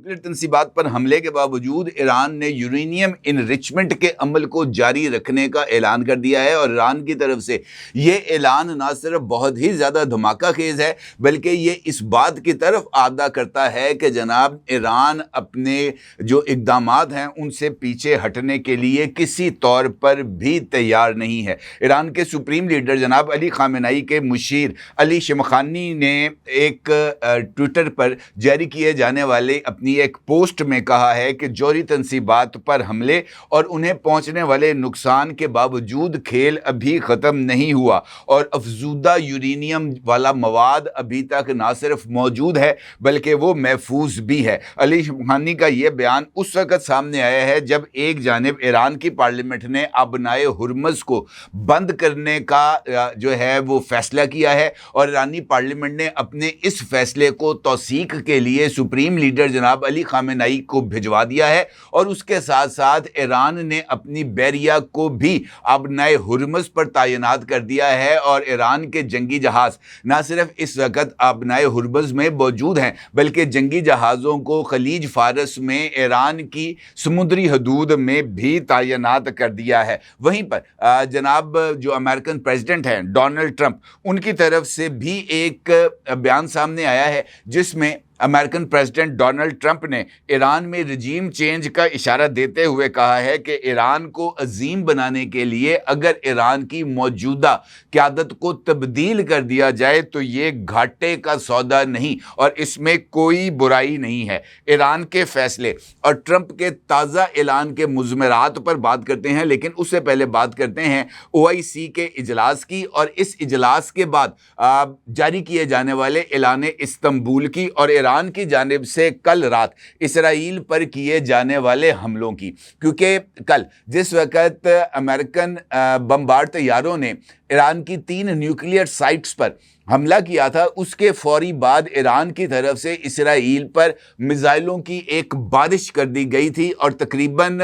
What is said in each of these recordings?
Nuclear تنصیبات پر حملے کے باوجود ایران نے یورینیم انریچمنٹ کے عمل کو جاری رکھنے کا اعلان کر دیا ہے، اور ایران کی طرف سے یہ اعلان نہ صرف بہت ہی زیادہ دھماکہ خیز ہے بلکہ یہ اس بات کی طرف آگاہ کرتا ہے کہ جناب ایران اپنے جو اقدامات ہیں ان سے پیچھے ہٹنے کے لیے کسی طور پر بھی تیار نہیں ہے۔ ایران کے سپریم لیڈر جناب علی خامنہئی کے مشیر علی شمخانی نے ایک ٹویٹر پر جاری کیے جانے والے اپنی ایک پوسٹ میں کہا ہے کہ جوہری تنصیبات پر حملے اور انہیں پہنچنے والے نقصان کے باوجود کھیل ابھی ختم نہیں ہوا، اور افزودہ یورینیم والا مواد ابھی تک نہ صرف موجود ہے بلکہ وہ محفوظ بھی ہے۔ علی شمخانی کا یہ بیان اس وقت سامنے آیا ہے جب ایک جانب ایران کی پارلیمنٹ نے آبنائے ہرمز کو بند کرنے کا جو ہے وہ فیصلہ کیا ہے، اور ایرانی پارلیمنٹ نے اپنے اس فیصلے کو توثیق کے لیے سپریم لیڈر جناب علی خامنہئی کو بھجوا دیا ہے، اور اس کے ساتھ ساتھ ایران نے اپنی بحریہ کو بھی آبنائے ہرمز پر تعینات کر دیا ہے، اور ایران کے جنگی جہاز نہ صرف اس وقت آبنائے ہرمز میں موجود ہیں بلکہ جنگی جہازوں کو خلیج فارس میں ایران کی سمندری حدود میں بھی تعینات کر دیا ہے۔ وہیں پر جناب جو امریکن پریزیڈنٹ ہیں ڈونلڈ ٹرمپ، ان کی طرف سے بھی ایک بیان سامنے آیا ہے جس میں امریکن پریزیڈنٹ ڈونلڈ ٹرمپ نے ایران میں رجیم چینج کا اشارہ دیتے ہوئے کہا ہے کہ ایران کو عظیم بنانے کے لیے اگر ایران کی موجودہ قیادت کو تبدیل کر دیا جائے تو یہ گھاٹے کا سودا نہیں اور اس میں کوئی برائی نہیں ہے۔ ایران کے فیصلے اور ٹرمپ کے تازہ اعلان کے مضمرات پر بات کرتے ہیں، لیکن اس سے پہلے بات کرتے ہیں OIC کے اجلاس کی، اور اس اجلاس کے بعد جاری کیے جانے والے اعلان استنبول کی، اور ایران کی جانب سے کل رات اسرائیل پر کیے جانے والے حملوں کی، کیونکہ کل جس وقت امریکن بمبارڈ طیاروں نے ایران کی 3 نیوکلیئر سائٹس پر حملہ کیا تھا، اس کے فوری بعد ایران کی طرف سے اسرائیل پر میزائلوں کی ایک بارش کر دی گئی تھی، اور تقریباً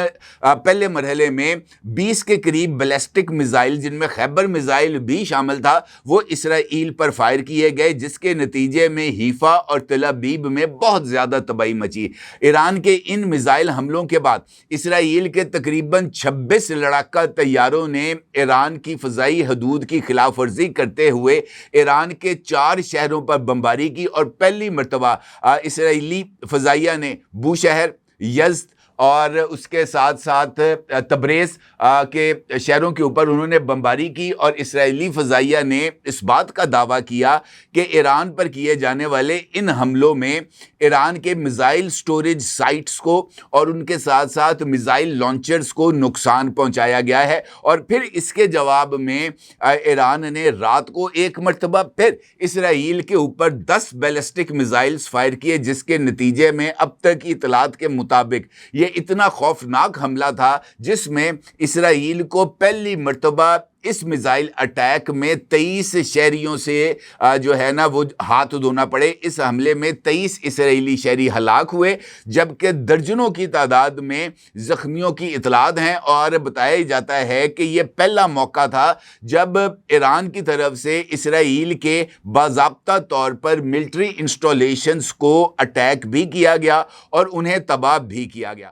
پہلے مرحلے میں 20 کے قریب بیلسٹک میزائل جن میں خیبر میزائل بھی شامل تھا وہ اسرائیل پر فائر کیے گئے، جس کے نتیجے میں حیفا اور تل ابیب میں بہت زیادہ تباہی مچی۔ ایران کے ان میزائل حملوں کے بعد اسرائیل کے تقریباً 26 لڑاکا طیاروں نے ایران کی فضائی حدود کی خلاف ورزی کرتے ہوئے ایران کے 4 شہروں پر بمباری کی، اور پہلی مرتبہ اسرائیلی فضائیہ نے بوشہر، یزد اور اس کے ساتھ ساتھ تبریز کے شہروں کے اوپر انہوں نے بمباری کی، اور اسرائیلی فضائیہ نے اس بات کا دعویٰ کیا کہ ایران پر کیے جانے والے ان حملوں میں ایران کے میزائل سٹوریج سائٹس کو اور ان کے ساتھ ساتھ میزائل لانچرز کو نقصان پہنچایا گیا ہے۔ اور پھر اس کے جواب میں ایران نے رات کو ایک مرتبہ پھر اسرائیل کے اوپر 10 بیلسٹک میزائلز فائر کیے، جس کے نتیجے میں اب تک کی اطلاعات کے مطابق یہ اتنا خوفناک حملہ تھا جس میں اسرائیل کو پہلی مرتبہ اس میزائل اٹیک میں 23 شہریوں سے جو ہے نا وہ ہاتھ دھونا پڑے۔ اس حملے میں 23 اسرائیلی شہری ہلاک ہوئے، جبکہ درجنوں کی تعداد میں زخمیوں کی اطلاعات ہیں، اور بتایا جاتا ہے کہ یہ پہلا موقع تھا جب ایران کی طرف سے اسرائیل کے باضابطہ طور پر ملٹری انسٹالیشنز کو اٹیک بھی کیا گیا اور انہیں تباہ بھی کیا گیا۔